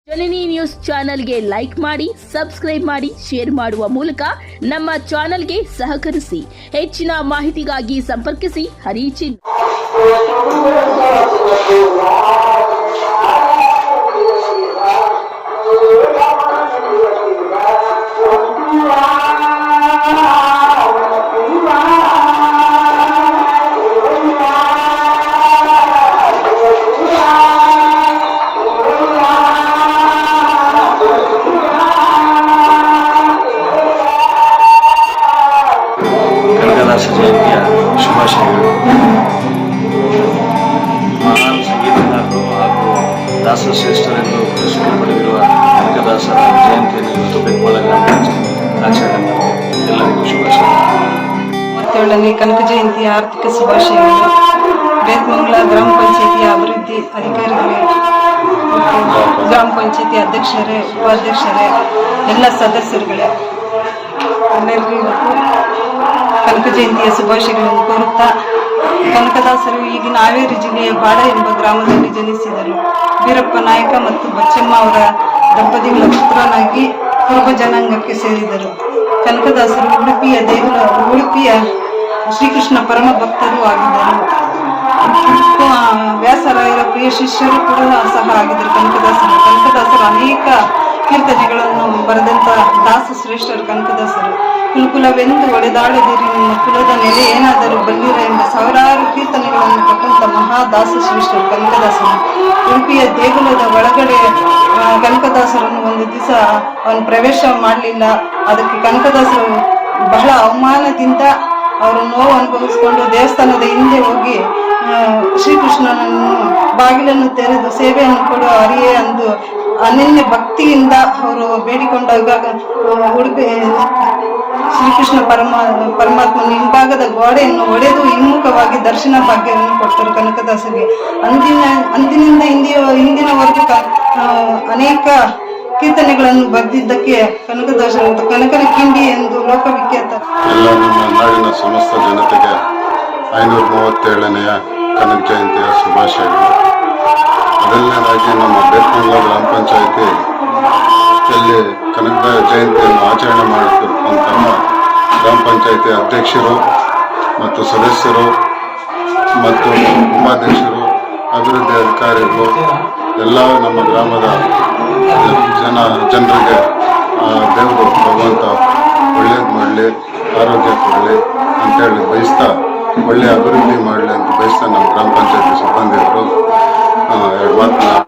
ಜನನಿ news ಚಾನೆಲ್ಗೆ like ಮಾಡಿ, subscribe ಮಾಡಿ, ಶೇರ್ ಮಾಡುವ ಮೂಲಕ ನಮ್ಮ ಚಾನೆಲ್ಗೆ ಸಹಕರಿಸಿ. ಹೆಚ್ಚಿನ ಮಾಹಿತಿಗಾಗಿ ಸಂಪರ್ಕಿಸಿ ಹರಿಚಿನ್. ಕನಕದಾಸ ಜಯಂತಿಯ ಶುಭಾಶಯಗಳು. ಮಹಾನ್ ಸಂಗೀತಗಾರರು ಹಾಗೂ ದಾಸಶ್ರೇಷ್ಠರೆಂದು ಪ್ರಸಿದ್ಧಿ ಪಡೆದಿರುವ ಕನಕದಾಸರ ಜಯಂತಿಯನ್ನು ಇವತ್ತು ಬೆಕ್ಮಳ ಗ್ರಾಮ ಪಂಚಾಯತ್ ಆಚರಣೆ ಮಾಡಿದೆ. ಎಲ್ಲರಿಗೂ ಶುಭಾಶಯಗಳು. 37ನೇ ಕನಕ ಜಯಂತಿಯ ಆರ್ಥಿಕ ಶುಭಾಶಯಗಳು. ಬೇತ್ಮಂಗಲ ಗ್ರಾಮ ಪಂಚಾಯತಿಯ ಅಭಿವೃದ್ಧಿ ಅಧಿಕಾರಿಗಳೇ, ಗ್ರಾಮ ಪಂಚಾಯತಿ ಅಧ್ಯಕ್ಷರೇ, ಉಪಾಧ್ಯಕ್ಷರೇ, ಎಲ್ಲ ಸದಸ್ಯರುಗಳೇ, ಎಲ್ಲರಿಗೂ ಇವತ್ತು ಕನಕ ಜಯಂತಿಯ ಶುಭಾಶಯಗಳನ್ನು ಕೋರುತ್ತಾ, ಕನಕದಾಸರು ಈಗಿನ ಹಾವೇರಿ ಜಿಲ್ಲೆಯ ಬಾಡ ಎಂಬ ಗ್ರಾಮದಲ್ಲಿ ಜನಿಸಿದರು. ವೀರಪ್ಪ ನಾಯಕ ಮತ್ತು ಬಚ್ಚಮ್ಮ ಅವರ ದಂಪತಿಗಳ ಪುತ್ರನಾಗಿ ಕುರುಬ ಜನಾಂಗಕ್ಕೆ ಸೇರಿದರು. ಕನಕದಾಸರು ಉಡುಪಿಯ ಶ್ರೀಕೃಷ್ಣ ಪರಮ ಭಕ್ತರೂ ಆಗಿದ್ದರು. ವ್ಯಾಸರಾಯರ ಪ್ರಿಯ ಶಿಷ್ಯರು ಕೂಡ ಸಹ ಆಗಿದ್ದರು. ಕನಕದಾಸರು ಅನೇಕ ಕೀರ್ತನೆಗಳನ್ನು ಬರೆದಂತ ದಾಸ ಶ್ರೇಷ್ಠರು ಕನಕದಾಸರು. ಕುಲಕುಲವೆಂದು ಒಡೆದಾಡದಿರಿ ನಿಮ್ಮ ಕುಲದ ನೆಲೆ ಏನಾದರೂ ಬಲ್ಲಿರ ಎಂಬ ಸಾವಿರಾರು ಕೀರ್ತನೆಗಳನ್ನು ಕೊಟ್ಟಂತ ಮಹಾದಾಸ ಶ್ರೇಷ್ಠರು ಕನಕದಾಸರು. ಉಡುಪಿಯ ದೇಗುಲದ ಒಳಗಡೆ ಕನಕದಾಸರನ್ನು ಒಂದು ದಿವಸ ಅವನು ಪ್ರವೇಶ ಮಾಡಲಿಲ್ಲ. ಅದಕ್ಕೆ ಕನಕದಾಸರು ಬಹಳ ಅವಮಾನದಿಂದ ಅವರು ನೋವು ಅನುಭವಿಸಿಕೊಂಡು ದೇವಸ್ಥಾನದ ಹಿಂದೆ ಹೋಗಿ ಶ್ರೀಕೃಷ್ಣನನ್ನು ಬಾಗಿಲನ್ನು ತೆರೆದು ಸೇವೆಯನ್ನು ಕೊಡುವ ಅರಿಯೇ ಅಂದು ಅನನ್ಯ ಭಕ್ತಿಯಿಂದ ಅವರು ಬೇಡಿಕೊಂಡಾಗ ಉಡುಪಿ ಶ್ರೀಕೃಷ್ಣ ಪರಮಾತ್ಮನ ಹಿಂಭಾಗದ ಗೋಡೆಯನ್ನು ಒಡೆದು ಹಿಮ್ಮುಖವಾಗಿ ದರ್ಶನ ಭಾಗ್ಯವನ್ನು ಕೊಟ್ಟರು ಕನಕದಾಸರಿಗೆ. ಅಂದಿನಿಂದ ಇಂದಿನವರೆಗೂ ಅನೇಕ ಕೀರ್ತನೆಗಳನ್ನು ಬರೆದಿದ್ದಕ್ಕೆ ಕನಕದಾಸರು ಕನಕನ ಕಿಂಡಿ ಎಂದು ಲೋಕವಿಖ್ಯಾತ. ಎಲ್ಲ ನಮ್ಮ ನಾಡಿನ ಸಮಸ್ತ ಜನತೆಗೆ 537ನೇ ಕನಕ ಜಯಂತಿಯ ಶುಭಾಶಯಗಳು. ಮೊದಲನೇದಾಗಿ ನಮ್ಮ ಬೇತ್ಮಂಗಲ ಗ್ರಾಮ ಪಂಚಾಯಿತಿ ಇಲ್ಲಿ ಕನಕ ಜಯಂತಿಯನ್ನು ಆಚರಣೆ ಮಾಡುತ್ತಿರುವಂತಹ ಗ್ರಾಮ ಪಂಚಾಯಿತಿ ಅಧ್ಯಕ್ಷರು ಮತ್ತು ಸದಸ್ಯರು ಮತ್ತು ಉಪಾಧ್ಯಕ್ಷರು, ಅಭಿವೃದ್ಧಿ ಅಧಿಕಾರಿಗಳು ಎಲ್ಲ ನಮ್ಮ ಗ್ರಾಮದ ಜನರಿಗೆ ದೇವರು ಭಗವಂತ ಒಳ್ಳೇದು ಮಾಡಲಿ, ಆರೋಗ್ಯ ಕೊಡಲಿ ಅಂತೇಳಿ ಬಯಸ್ತಾ, ಒಳ್ಳೆಯ ಅಭಿವೃದ್ಧಿ ಮಾಡಲಿ ಅಂತ ಬಯಸ್ತಾ ನಮ್ಮ ಗ್ರಾಮ ಪಂಚಾಯತಿ ಸಿಬ್ಬಂದಿಯವರು 2 ಮಾತನ್ನ